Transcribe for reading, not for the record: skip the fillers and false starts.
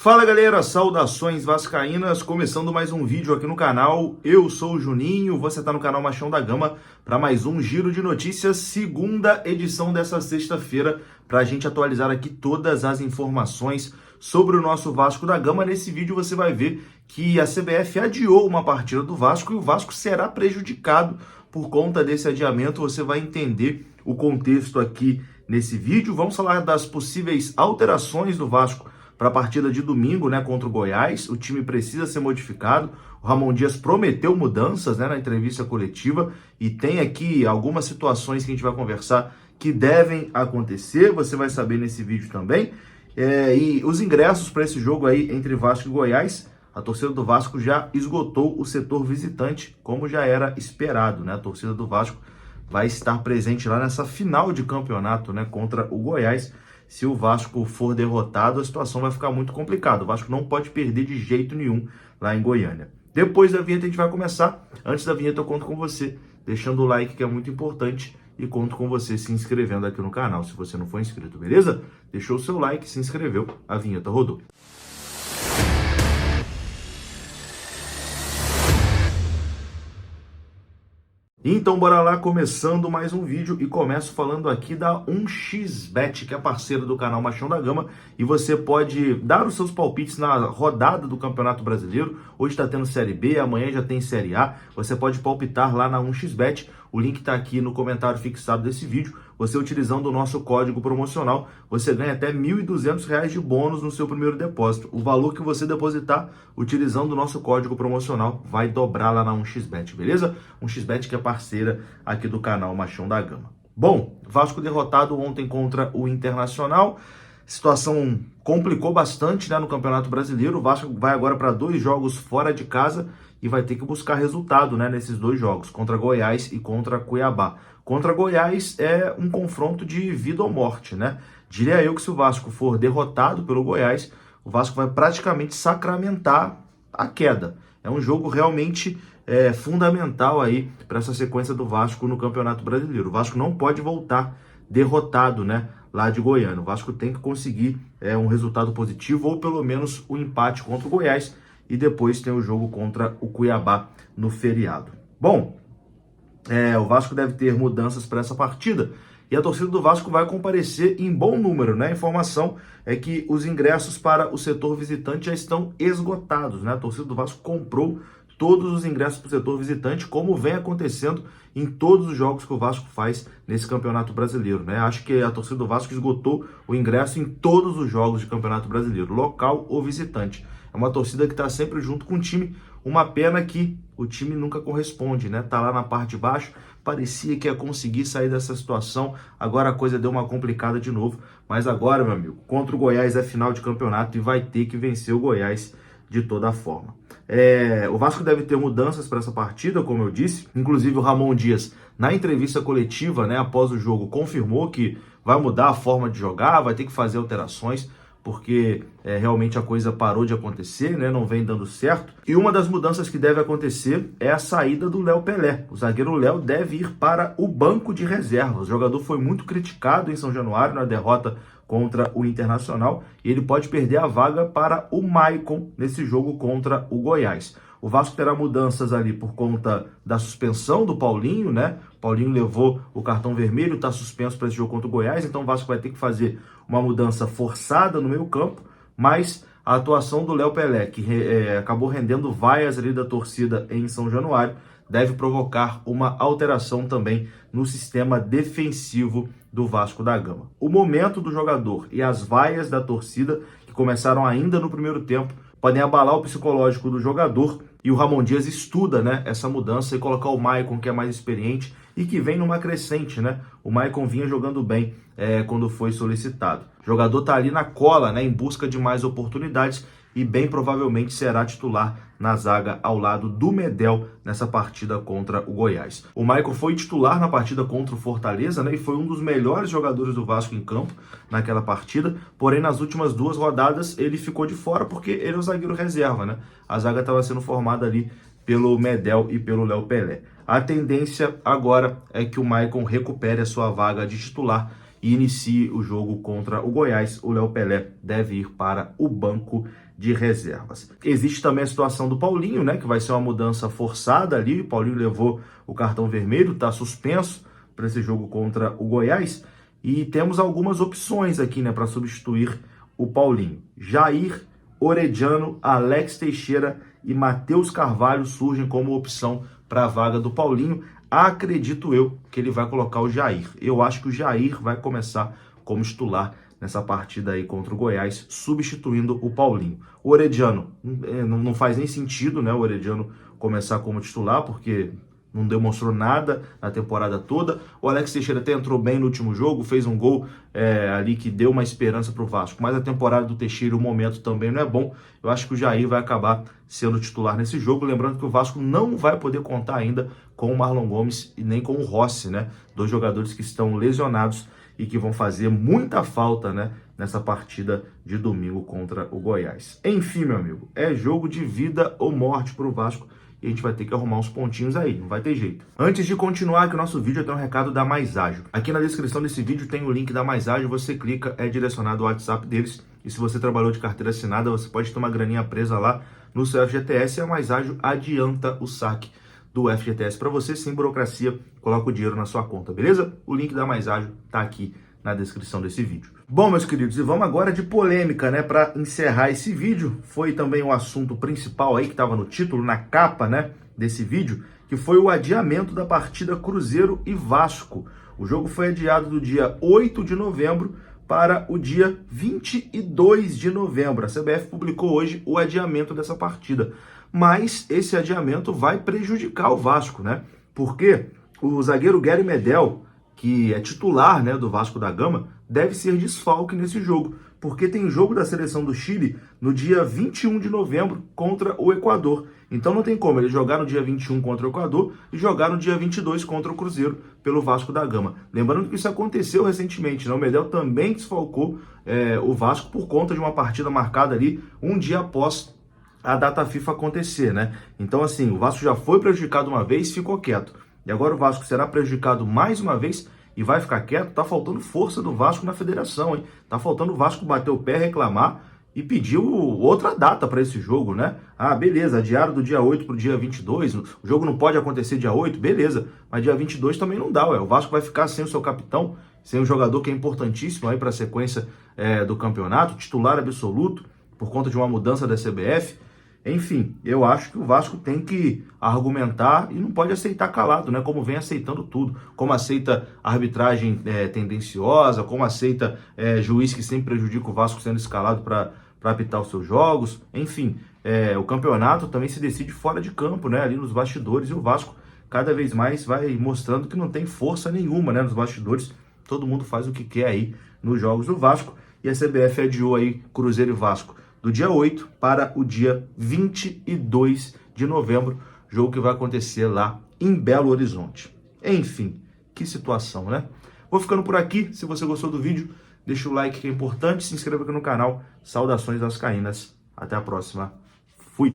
Fala galera, saudações vascaínas, começando mais um vídeo aqui no canal. Eu sou o Juninho, você está no canal Machão da Gama para mais um Giro de Notícias, segunda edição dessa sexta-feira, para a gente atualizar aqui todas as informações sobre o nosso Vasco da Gama. Nesse vídeo você vai ver que a CBF adiou uma partida do Vasco e o Vasco será prejudicado por conta desse adiamento. Você vai entender o contexto aqui nesse vídeo. Vamos falar das possíveis alterações do Vasco para a partida de domingo, contra o Goiás. O time precisa ser modificado. O Ramon Dias prometeu mudanças, na entrevista coletiva, e tem aqui algumas situações que a gente vai conversar que devem acontecer. Você vai saber nesse vídeo também. E os ingressos para esse jogo aí entre Vasco e Goiás, a torcida do Vasco já esgotou o setor visitante, como já era esperado, A torcida do Vasco vai estar presente lá nessa final de campeonato, contra o Goiás. Se o Vasco for derrotado, a situação vai ficar muito complicada. O Vasco não pode perder de jeito nenhum lá em Goiânia. Depois da vinheta a gente vai começar. Antes da vinheta eu conto com você, deixando o like, que é muito importante, e conto com você se inscrevendo aqui no canal, se você não for inscrito, beleza? Deixou o seu like, se inscreveu, a vinheta rodou. Então bora lá, começando mais um vídeo, e começo falando aqui da 1xBet, que é parceira do canal Machão da Gama, e você pode dar os seus palpites na rodada do Campeonato Brasileiro. Hoje está tendo Série B, amanhã já tem Série A. Você pode palpitar lá na 1xBet, o link está aqui no comentário fixado desse vídeo. Você utilizando o nosso código promocional, você ganha até R$ 1.200 de bônus no seu primeiro depósito. O valor que você depositar utilizando o nosso código promocional vai dobrar lá na 1xBet, beleza? 1xBet, que é parceira aqui do canal Machão da Gama. Bom, Vasco derrotado ontem contra o Internacional. Situação complicou bastante, no Campeonato Brasileiro. O Vasco vai agora para 2 jogos fora de casa e vai ter que buscar resultado, nesses 2 jogos, contra Goiás e contra Cuiabá. Contra Goiás é um confronto de vida ou morte, Diria eu que se o Vasco for derrotado pelo Goiás, o Vasco vai praticamente sacramentar a queda. É um jogo realmente fundamental aí para essa sequência do Vasco no Campeonato Brasileiro. O Vasco não pode voltar derrotado, lá de Goiânia. O Vasco tem que conseguir um resultado positivo, ou pelo menos o empate contra o Goiás, e depois tem o jogo contra o Cuiabá no feriado. Bom, o Vasco deve ter mudanças para essa partida, e a torcida do Vasco vai comparecer em bom número, A informação é que os ingressos para o setor visitante já estão esgotados, A torcida do Vasco comprou todos os ingressos para o setor visitante, como vem acontecendo em todos os jogos que o Vasco faz nesse Campeonato Brasileiro, Acho que a torcida do Vasco esgotou o ingresso em todos os jogos de Campeonato Brasileiro, local ou visitante. É uma torcida que está sempre junto com o time. Uma pena que o time nunca corresponde, Tá lá na parte de baixo. Parecia que ia conseguir sair dessa situação. Agora a coisa deu uma complicada de novo. Mas agora, meu amigo, contra o Goiás é final de campeonato e vai ter que vencer o Goiás de toda forma. O Vasco deve ter mudanças para essa partida, como eu disse. Inclusive o Ramon Dias, na entrevista coletiva, após o jogo, confirmou que vai mudar a forma de jogar, vai ter que fazer alterações, porque realmente a coisa parou de acontecer, não vem dando certo. E uma das mudanças que deve acontecer é a saída do Léo Pelé. O zagueiro Léo deve ir para o banco de reservas. O jogador foi muito criticado em São Januário na derrota contra o Internacional, e ele pode perder a vaga para o Maicon nesse jogo contra o Goiás. O Vasco terá mudanças ali por conta da suspensão do Paulinho, Paulinho levou o cartão vermelho, está suspenso para esse jogo contra o Goiás, então o Vasco vai ter que fazer uma mudança forçada no meio campo, mas a atuação do Léo Pelé, que acabou rendendo vaias ali da torcida em São Januário, deve provocar uma alteração também no sistema defensivo do Vasco da Gama. O momento do jogador e as vaias da torcida, que começaram ainda no primeiro tempo, podem abalar o psicológico do jogador, e o Ramon Dias estuda, essa mudança, e colocar o Maicon, que é mais experiente e que vem numa crescente, O Maicon vinha jogando bem quando foi solicitado. O jogador está ali na cola, em busca de mais oportunidades, e bem provavelmente será titular na zaga ao lado do Medel nessa partida contra o Goiás. O Maicon foi titular na partida contra o Fortaleza, e foi um dos melhores jogadores do Vasco em campo naquela partida, porém nas últimas 2 rodadas ele ficou de fora porque ele é o zagueiro reserva, A zaga estava sendo formada ali pelo Medel e pelo Léo Pelé. A tendência agora é que o Maicon recupere a sua vaga de titular e inicie o jogo contra o Goiás, o Léo Pelé deve ir para o banco de reservas. Existe também a situação do Paulinho, né, que vai ser uma mudança forçada ali. O Paulinho levou o cartão vermelho, está suspenso para esse jogo contra o Goiás. E temos algumas opções aqui, né, para substituir o Paulinho. Jair, Orediano, Alex Teixeira e Matheus Carvalho surgem como opção para a vaga do Paulinho. Acredito eu que ele vai colocar o Jair. Eu acho que o Jair vai começar como titular nessa partida aí contra o Goiás, substituindo o Paulinho. O Orediano, não faz nem sentido, né, o Orediano começar como titular, porque não demonstrou nada na temporada toda. O Alex Teixeira até entrou bem no último jogo, fez um gol ali que deu uma esperança para o Vasco, mas a temporada do Teixeira, o momento também não é bom. Eu acho que o Jair vai acabar sendo titular nesse jogo, lembrando que o Vasco não vai poder contar ainda com o Marlon Gomes e nem com o Rossi, né, dois jogadores que estão lesionados e que vão fazer muita falta, né, nessa partida de domingo contra o Goiás. Enfim, meu amigo, é jogo de vida ou morte para o Vasco e a gente vai ter que arrumar uns pontinhos aí, não vai ter jeito. Antes de continuar aqui o nosso vídeo, eu tenho um recado da Mais Ágil. Aqui na descrição desse vídeo tem o link da Mais Ágil, você clica, é direcionado ao WhatsApp deles, e se você trabalhou de carteira assinada, você pode ter uma graninha presa lá no seu FGTS, e a Mais Ágil adianta o saque do FGTS para você, sem burocracia, coloca o dinheiro na sua conta, beleza? O link da Mais Ágil tá aqui na descrição desse vídeo. Bom, meus queridos, e vamos agora de polêmica, né? Para encerrar esse vídeo, foi também o assunto principal aí que estava no título, na capa, né, desse vídeo, que foi o adiamento da partida Cruzeiro e Vasco. O jogo foi adiado do dia 8 de novembro para o dia 22 de novembro. A CBF publicou hoje o adiamento dessa partida. Mas esse adiamento vai prejudicar o Vasco, né? Porque o zagueiro Gary Medel, que é titular, né, do Vasco da Gama, deve ser desfalque nesse jogo, porque tem jogo da seleção do Chile no dia 21 de novembro contra o Equador. Então não tem como ele jogar no dia 21 contra o Equador e jogar no dia 22 contra o Cruzeiro pelo Vasco da Gama. Lembrando que isso aconteceu recentemente, né? O Medel também desfalcou o Vasco por conta de uma partida marcada ali um dia após a data FIFA acontecer, né? Então assim, o Vasco já foi prejudicado uma vez, ficou quieto. E agora o Vasco será prejudicado mais uma vez e vai ficar quieto. Tá faltando força do Vasco na federação, hein? Tá faltando o Vasco bater o pé, reclamar e pedir outra data para esse jogo, né? Ah, beleza, adiaram do dia 8 pro dia 22, o jogo não pode acontecer dia 8, beleza, mas dia 22 também não dá, ué. O Vasco vai ficar sem o seu capitão, sem um jogador que é importantíssimo aí para a sequência do campeonato, titular absoluto, por conta de uma mudança da CBF. Enfim, eu acho que o Vasco tem que argumentar e não pode aceitar calado, né? Como vem aceitando tudo. Como aceita arbitragem tendenciosa, como aceita juiz que sempre prejudica o Vasco sendo escalado para apitar os seus jogos. Enfim, o campeonato também se decide fora de campo, né? Ali nos bastidores, e o Vasco cada vez mais vai mostrando que não tem força nenhuma, né? Nos bastidores, todo mundo faz o que quer aí nos jogos do Vasco. E a CBF adiou aí Cruzeiro e Vasco do dia 8 para o dia 22 de novembro, jogo que vai acontecer lá em Belo Horizonte. Enfim, que situação, né? Vou ficando por aqui. Se você gostou do vídeo, deixa o like que é importante, se inscreva aqui no canal. Saudações vascaínas. Até a próxima.